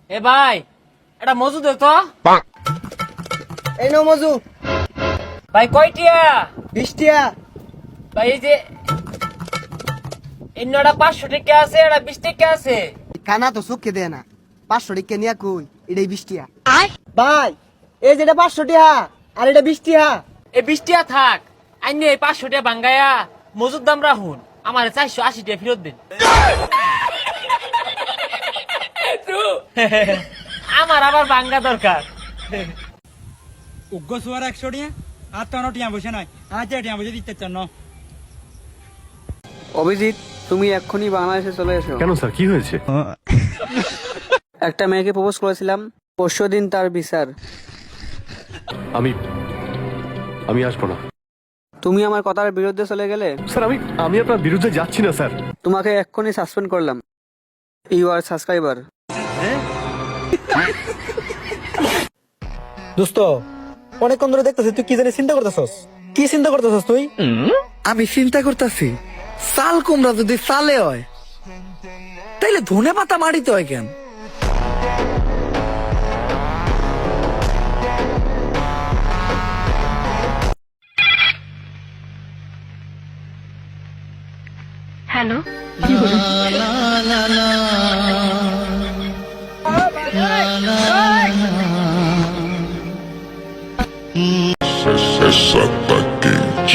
এ ভাই এটা মজু দে তো। এই নাও মজু। ভাই কয়টিয়া? 20 টিয়া। ভাই এই যে ইন্নটা 500 টাকা আছে, এটা 20 টাকা আছে। খানা তো চোখে দেয় না, 500 টিকা নিয়া কই, এটাই 20 টিয়া। ভাই এই যেটা 500 টিয়া আর এটা 20 টিয়া। এই 20 টাকা থাক, আইনে এই 500 টাকা ভাঙ্গায়া মজুর দাম রাখুন, আমার 480 টাকা ফেরত দিন। আমার আবার ভাঙ্গা দরকার। উগ্র সুয়ার 100 টিয়া আর তো টিয়া বসে নাই, আর টিয়া বসে দিতে চান না। অভিজিৎ, তুমি এক্ষুনি বাংলাদেশে চলে এসো। কেন স্যার, কি হয়েছে? একটা মেয়েকে প্রপোজ করেছিলাম, পরশুদিন তার বিচার। আমি আমি আসবো না তুমি আমার কথার বিরুদ্ধে চলে গেলে স্যার। আমি আপনার বিরুদ্ধে যাচ্ছি না স্যার। তোমাকে এক্ষুনি সাসপেন্ড করলাম। You are subscriber. দোস্ত, অনেকক্ষণ ধরে দেখতেছি তুই কি জানি চিন্তা করতেছস। কি চিন্তা করতেছস তুই? আমি চিন্তা করতেছি, চাল কুমড়া যদি চালে হয় তাইলে ধনে পাতা মাটিতে হয় কেন? হ্যালো,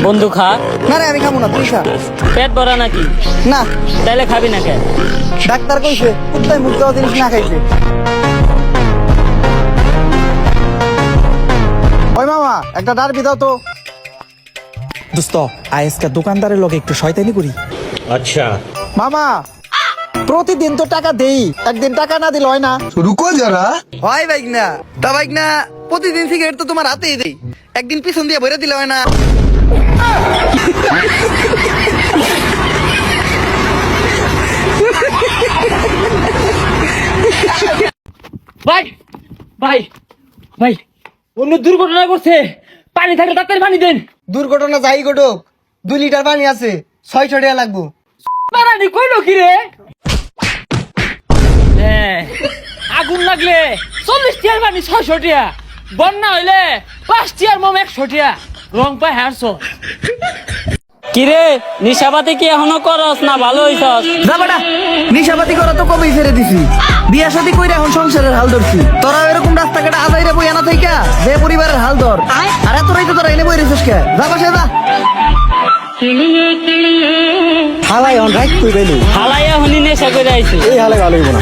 বন্ধু খা। না রে আমি খাবো না, তুই খা। পেট ভরা নাকি? না, তাইলে খাবি না কেন? ডাক্তার কইছে কুত্তায় মুখ দেওয়া জিনিস না খাইছে। ওই মামা একটা ডারবি দাও তো। দোস্ত, আজকে দোকানদারের লগে একটু শয়তানি করি। আচ্ছা মামা প্রতিদিন তো টাকা দেই, একদিন টাকা না দিলে হয় না। রুকো যারা হয় বাইক না, তা বাইক না প্রতিদিন সিগারেট তো তোমার হাতেই দেই, একদিন পিছন দিয়ে ভরে দিলে হয় না? ভাই ভাই ভাই, অন্য দুর্ঘটনা করছে, পানি থাকলে তাড়াতাড়ি পানি দেন। দুর্ঘটনা যাই ঘটুক, 2 লিটার পানি আছে, 600 টাকা লাগবো। পানি কইলো কি রে? হ্যাঁ, আগুন লাগলে 40 টিয়ার পানি 600 টিয়া, বন্যা হইলে 5 টিয়ার মম 100 টিয়া। রং পাই হারছো কিরে? নিশাবাতি কি এখনো করস না ভালো হইছস? যাবাটা নিশাপাতি করা তো কবেই ছেড়ে দিছি, বিয়া শাদী কইরা এখন সংসারের হাল ধরছি। তোরা এরকম রাস্তাঘাটে আজাইরা বই আনা থাইকা যে পরিবারের হাল ধর, আর এতটাই তো তোরা এনে বই রেছিস কে? যা বাসে যা। হালাই অন রাইট তুই বেলু। হালাইয়া হনি নেশা করে আইছে। এই হালে ভালো হইব না।